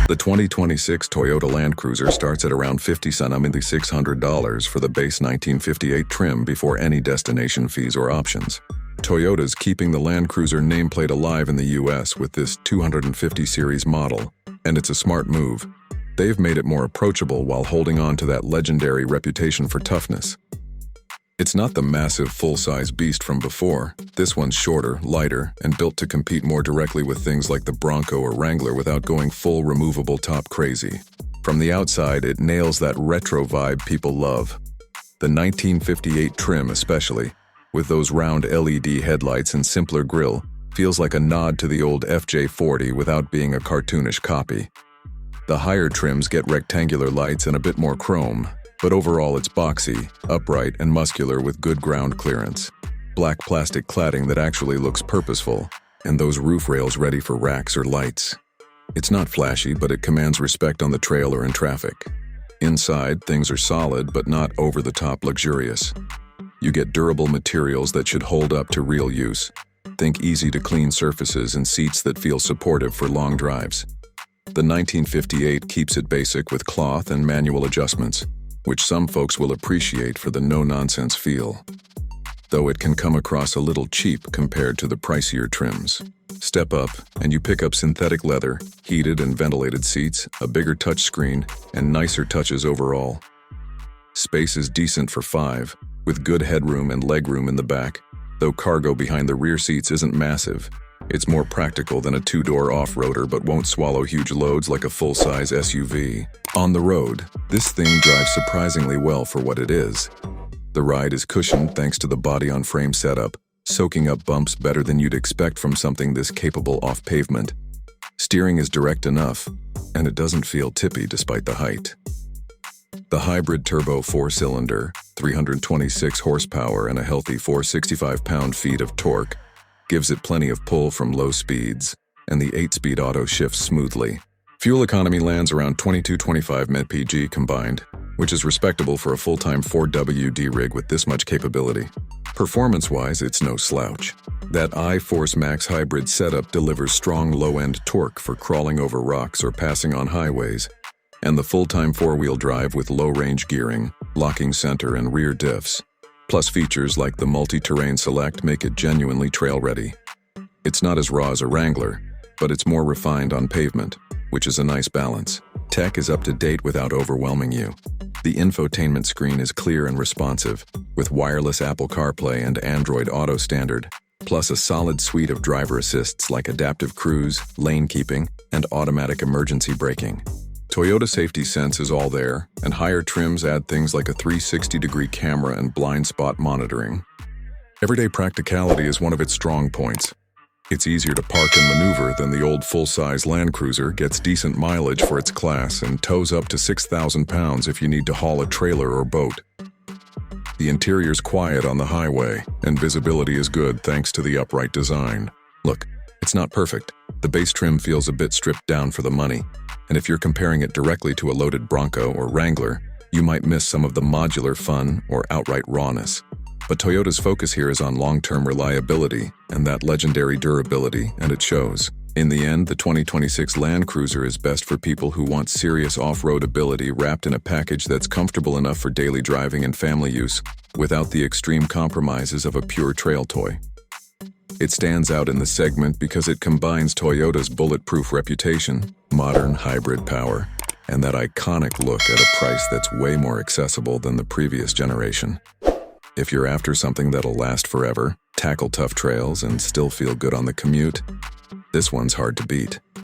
The 2026 Toyota Land Cruiser starts at around $600 for the base 1958 trim before any destination fees or options. Toyota's keeping the Land Cruiser nameplate alive in the US with this 250 series model, and it's a smart move. They've made it more approachable while holding on to that legendary reputation for toughness. It's not the massive full-size beast from before. This one's shorter, lighter, and built to compete more directly with things like the Bronco or Wrangler without going full removable top crazy. From the outside, it nails that retro vibe people love. The 1958 trim especially, with those round LED headlights and simpler grille, feels like a nod to the old FJ40 without being a cartoonish copy. The higher trims get rectangular lights and a bit more chrome, but overall it's boxy, upright, and muscular with good ground clearance. Black plastic cladding that actually looks purposeful, and those roof rails ready for racks or lights. It's not flashy, but it commands respect on the trail or in traffic. Inside, things are solid but not over-the-top luxurious. You get durable materials that should hold up to real use. Think easy-to-clean surfaces and seats that feel supportive for long drives. The 1958 keeps it basic with cloth and manual adjustments, which some folks will appreciate for the no-nonsense feel, though it can come across a little cheap compared to the pricier trims. Step up, and you pick up synthetic leather, heated and ventilated seats, a bigger touchscreen, and nicer touches overall. Space is decent for 5, with good headroom and legroom in the back, though cargo behind the rear seats isn't massive. It's more practical than a 2-door off-roader but won't swallow huge loads like a full-size SUV. On the road, this thing drives surprisingly well for what it is. The ride is cushioned thanks to the body-on-frame setup, soaking up bumps better than you'd expect from something this capable off pavement. Steering is direct enough, and it doesn't feel tippy despite the height. The hybrid turbo 4-cylinder, 326 horsepower and a healthy 465 pound-feet of torque gives it plenty of pull from low speeds, and the 8-speed auto shifts smoothly. Fuel economy lands around 22-25 mpg combined, which is respectable for a full-time 4WD rig with this much capability. Performance-wise, it's no slouch. That I-Force Max hybrid setup delivers strong low-end torque for crawling over rocks or passing on highways, and the full-time 4-wheel drive with low-range gearing, locking center, and rear diffs. Plus features like the multi-terrain select make it genuinely trail-ready. It's not as raw as a Wrangler, but it's more refined on pavement, which is a nice balance. Tech is up to date without overwhelming you. The infotainment screen is clear and responsive, with wireless Apple CarPlay and Android Auto Standard, plus a solid suite of driver assists like adaptive cruise, lane keeping, and automatic emergency braking. Toyota Safety Sense is all there, and higher trims add things like a 360-degree camera and blind spot monitoring. Everyday practicality is one of its strong points. It's easier to park and maneuver than the old full-size Land Cruiser, gets decent mileage for its class, and tows up to 6,000 pounds if you need to haul a trailer or boat. The interior's quiet on the highway, and visibility is good thanks to the upright design. Look, it's not perfect. The base trim feels a bit stripped down for the money, and if you're comparing it directly to a loaded Bronco or Wrangler, you might miss some of the modular fun or outright rawness. But Toyota's focus here is on long-term reliability and that legendary durability, and it shows. In the end, the 2026 Land Cruiser is best for people who want serious off-road ability wrapped in a package that's comfortable enough for daily driving and family use, without the extreme compromises of a pure trail toy. It stands out in the segment because it combines Toyota's bulletproof reputation, modern hybrid power, and that iconic look at a price that's way more accessible than the previous generation. If you're after something that'll last forever, tackle tough trails, and still feel good on the commute, this one's hard to beat.